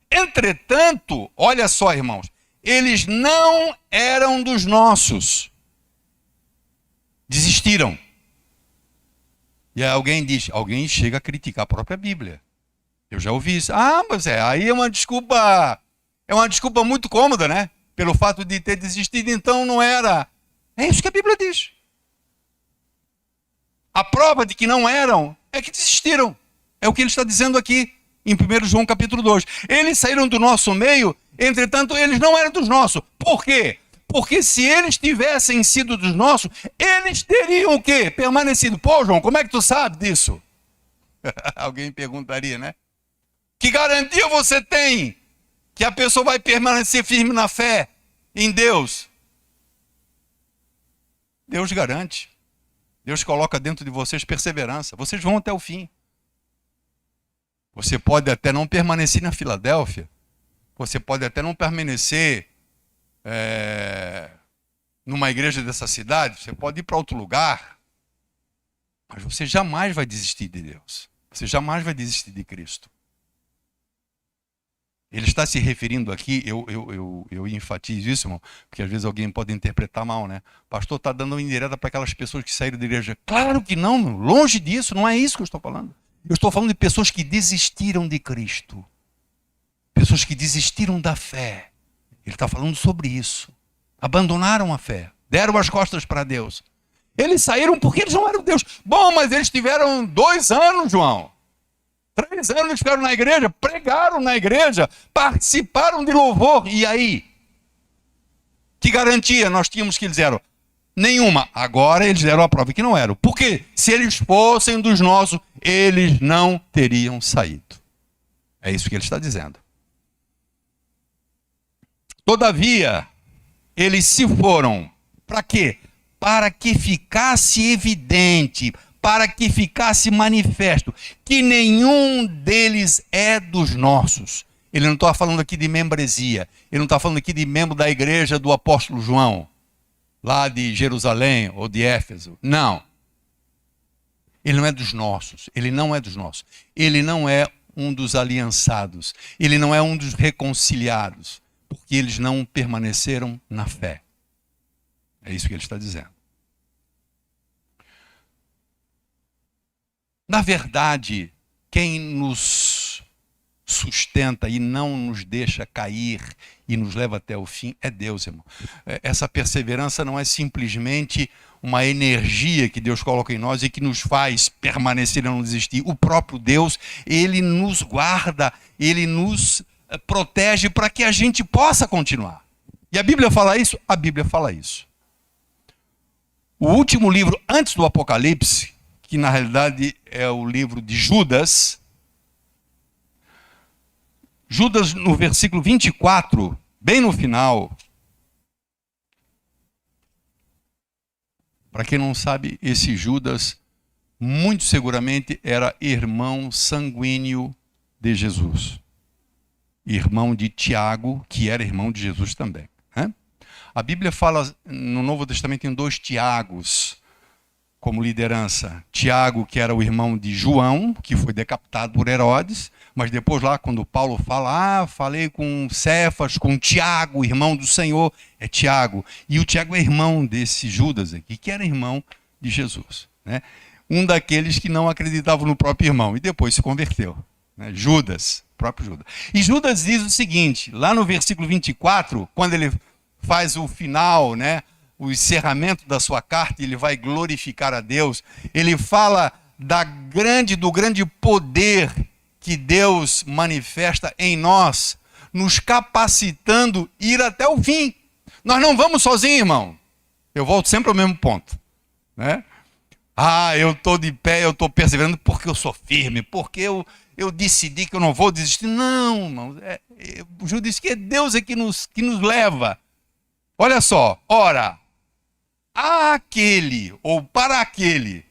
Entretanto, olha só, irmãos, eles não eram dos nossos. Desistiram. E aí alguém chega a criticar a própria Bíblia. Eu já ouvi isso. Mas aí é uma desculpa muito cômoda, né? Pelo fato de ter desistido, então não era. É isso que a Bíblia diz. A prova de que não eram é que desistiram. É o que ele está dizendo aqui em 1 João capítulo 2. Eles saíram do nosso meio, entretanto eles não eram dos nossos. Por quê? Porque se eles tivessem sido dos nossos, eles teriam o quê? Permanecido. Pô, João, como é que tu sabe disso? Alguém perguntaria, né? Que garantia você tem que a pessoa vai permanecer firme na fé em Deus? Deus garante. Deus coloca dentro de vocês perseverança. Vocês vão até o fim. Você pode até não permanecer na Filadélfia. Você pode até não permanecer numa igreja dessa cidade. Você pode ir para outro lugar. Mas você jamais vai desistir de Deus. Você jamais vai desistir de Cristo. Ele está se referindo aqui, eu enfatizo isso, irmão, porque às vezes alguém pode interpretar mal, né? O pastor está dando uma indireta para aquelas pessoas que saíram da igreja. Claro que não, meu. Longe disso, não é isso que eu estou falando. Eu estou falando de pessoas que desistiram de Cristo. Pessoas que desistiram da fé. Ele está falando sobre isso. Abandonaram a fé. Deram as costas para Deus. Eles saíram porque eles não eram Deus. Bom, mas eles tiveram 2 anos, João. 3 anos eles ficaram na igreja, pregaram na igreja, participaram de louvor. E aí? Que garantia nós tínhamos que eles eram? Nenhuma. Agora eles deram a prova que não eram. Porque se eles fossem dos nossos, eles não teriam saído. É isso que ele está dizendo. Todavia, eles se foram. Para quê? Para que ficasse evidente, para que ficasse manifesto que nenhum deles é dos nossos. Ele não está falando aqui de membresia. Ele não está falando aqui de membro da igreja do apóstolo João, lá de Jerusalém ou de Éfeso. Não. Ele não é dos nossos. Ele não é dos nossos. Ele não é um dos aliançados. Ele não é um dos reconciliados. Porque eles não permaneceram na fé. É isso que ele está dizendo. Na verdade, quem nos sustenta e não nos deixa cair e nos leva até o fim é Deus, irmão. Essa perseverança não é simplesmente uma energia que Deus coloca em nós e que nos faz permanecer e não desistir. O próprio Deus, ele nos guarda, ele nos protege para que a gente possa continuar. E a Bíblia fala isso? A Bíblia fala isso. O último livro antes do Apocalipse, que na realidade é o livro de Judas, Judas no versículo 24, bem no final, para quem não sabe, esse Judas muito seguramente era irmão sanguíneo de Jesus. Irmão de Tiago, que era irmão de Jesus também. Né? A Bíblia fala no Novo Testamento em 2 Tiagos como liderança. Tiago, que era o irmão de João, que foi decapitado por Herodes, mas depois lá, quando Paulo fala, falei com Cefas, com Tiago, irmão do Senhor, é Tiago. E o Tiago é irmão desse Judas aqui, que era irmão de Jesus. Né? Um daqueles que não acreditavam no próprio irmão, e depois se converteu. Né? Judas, próprio Judas. E Judas diz o seguinte, lá no versículo 24, quando ele faz o final, né, o encerramento da sua carta, ele vai glorificar a Deus, ele fala do grande poder que Deus manifesta em nós, nos capacitando a ir até o fim. Nós não vamos sozinhos, irmão. Eu volto sempre ao mesmo ponto. Né? Eu estou de pé, eu estou perseverando porque eu sou firme, porque eu decidi que eu não vou desistir. Não, irmão. O Judas diz que é Deus que nos leva. Olha só, ora, aquele, ou para aquele,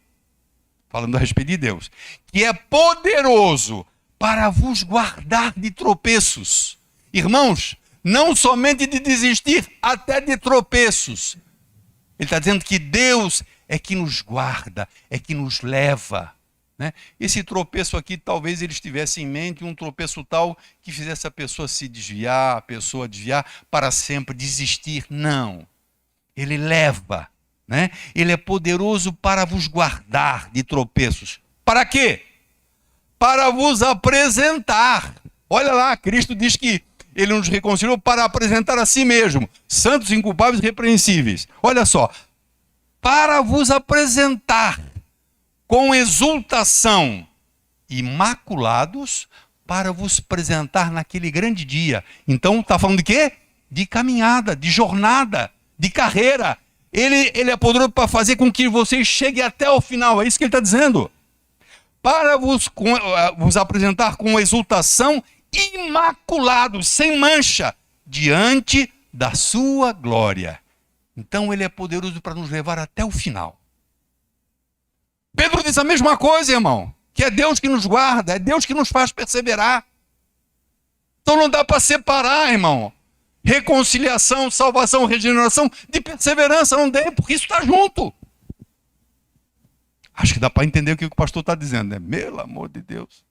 falando a respeito de Deus, que é poderoso para vos guardar de tropeços. Irmãos, não somente de desistir, até de tropeços. Ele está dizendo que Deus é que nos guarda, é que nos leva. Né? Esse tropeço aqui, talvez ele estivesse em mente um tropeço tal que fizesse a pessoa se desviar, a pessoa desviar para sempre, desistir. Não. Ele leva. Né? Ele é poderoso para vos guardar de tropeços. Para quê? Para vos apresentar. Olha lá, Cristo diz que ele nos reconciliou para apresentar a si mesmo, santos, inculpáveis e repreensíveis. Olha só, para vos apresentar com exultação, imaculados, para vos apresentar naquele grande dia. Então, está falando de quê? De caminhada, de jornada, de carreira. Ele é poderoso para fazer com que vocês cheguem até o final. É isso que ele está dizendo. Para vos apresentar com exultação, imaculados, sem mancha, diante da sua glória. Então ele é poderoso para nos levar até o final. Pedro diz a mesma coisa, irmão. Que é Deus que nos guarda, é Deus que nos faz perseverar. Então não dá para separar, irmão. Reconciliação, salvação, regeneração, de perseverança, não tem, porque isso está junto. Acho que dá para entender o que o pastor está dizendo, né? Pelo amor de Deus.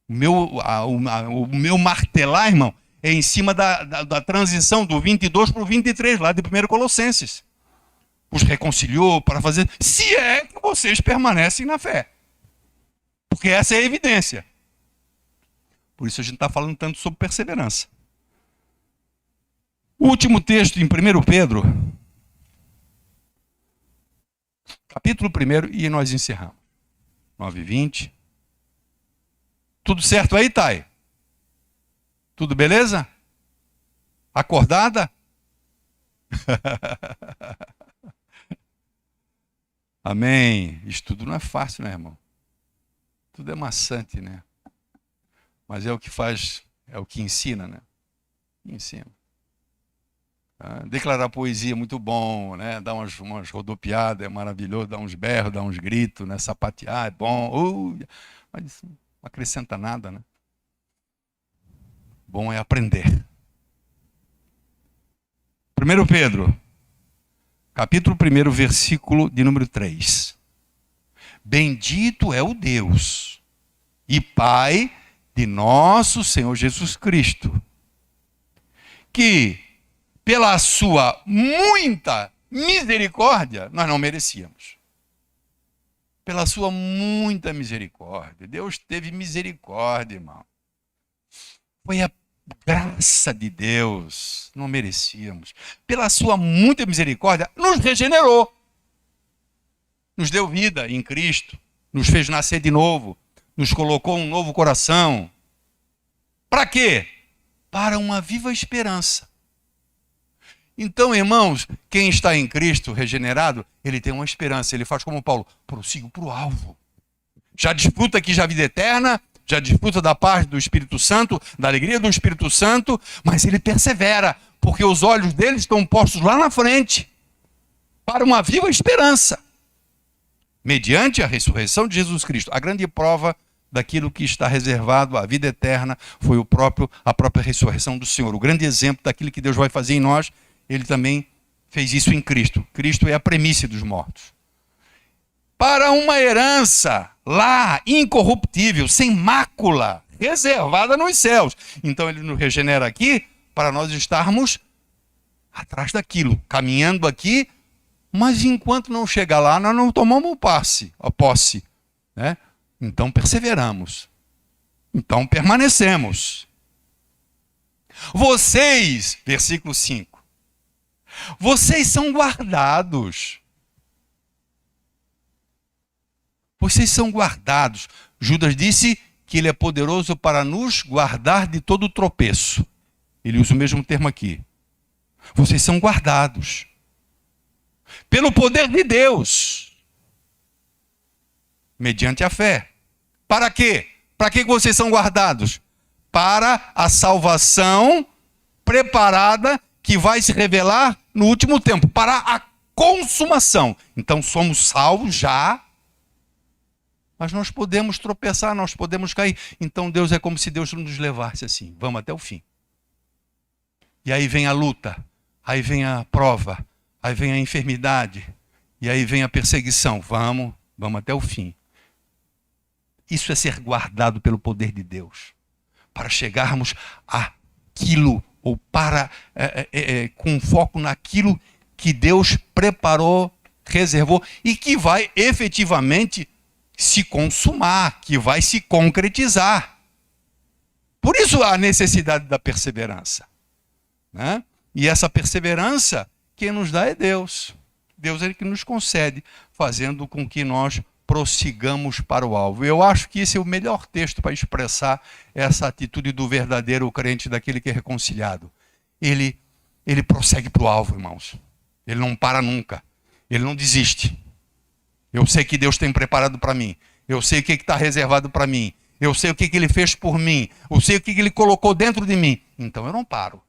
O meu martelar, irmão, é em cima da transição do 22 para o 23, lá de 1 Colossenses. Os reconciliou para fazer, se é que vocês permanecem na fé. Porque essa é a evidência. Por isso a gente está falando tanto sobre perseverança. O último texto em 1 Pedro, capítulo 1, e nós encerramos. 9:20. Tudo certo aí, Thay? Tudo beleza? Acordada? Amém. Isso tudo não é fácil, né, irmão? Tudo é maçante, né? Mas é o que faz, é o que ensina, né? Ensina. Declarar poesia é muito bom, né? Dar umas rodopiadas é maravilhoso, dar uns berros, dar uns gritos, né? Sapatear é bom. Mas isso não acrescenta nada, né? Bom é aprender. 1 Pedro, capítulo 1, versículo de número 3. Bendito é o Deus e Pai de nosso Senhor Jesus Cristo, que pela sua muita misericórdia, nós não merecíamos. Pela sua muita misericórdia. Deus teve misericórdia, irmão. Foi a graça de Deus, não merecíamos. Pela sua muita misericórdia, nos regenerou. Nos deu vida em Cristo. Nos fez nascer de novo. Nos colocou um novo coração. Para quê? Para uma viva esperança. Então, irmãos, quem está em Cristo regenerado, ele tem uma esperança. Ele faz como Paulo, prossigo para o alvo. Já desfruta aqui já a vida eterna, já desfruta da paz do Espírito Santo, da alegria do Espírito Santo, mas ele persevera, porque os olhos dele estão postos lá na frente, para uma viva esperança. Mediante a ressurreição de Jesus Cristo, a grande prova daquilo que está reservado à vida eterna foi a própria ressurreição do Senhor. O grande exemplo daquilo que Deus vai fazer em nós, ele também fez isso em Cristo. Cristo é a premissa dos mortos. Para uma herança lá, incorruptível, sem mácula, reservada nos céus. Então ele nos regenera aqui para nós estarmos atrás daquilo, caminhando aqui, mas enquanto não chegar lá, nós não tomamos a posse, né? Então perseveramos. Então permanecemos. Vocês, versículo 5, vocês são guardados. Vocês são guardados. Judas disse que ele é poderoso para nos guardar de todo tropeço. Ele usa o mesmo termo aqui. Vocês são guardados pelo poder de Deus, mediante a fé. Para quê? Para que vocês são guardados? Para a salvação preparada que vai se revelar no último tempo, para a consumação. Então somos salvos já, mas nós podemos tropeçar, nós podemos cair. Então Deus é como se Deus nos levasse assim, vamos até o fim. E aí vem a luta, aí vem a prova, aí vem a enfermidade, e aí vem a perseguição. Vamos até o fim. Isso é ser guardado pelo poder de Deus, para chegarmos àquilo, ou para, com foco naquilo que Deus preparou, reservou, e que vai efetivamente se consumar, que vai se concretizar. Por isso a necessidade da perseverança, né? E essa perseverança, quem nos dá é Deus. Deus é ele que nos concede, fazendo com que nós prossigamos para o alvo. Eu acho que esse é o melhor texto para expressar essa atitude do verdadeiro crente, daquele que é reconciliado. Ele prossegue para o alvo, irmãos. Ele não para nunca. Ele não desiste. Eu sei que Deus tem preparado para mim. Eu sei o que está reservado para mim. Eu sei o que ele fez por mim. Eu sei o que ele colocou dentro de mim. Então eu não paro.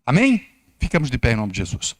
Amém? Ficamos de pé em nome de Jesus.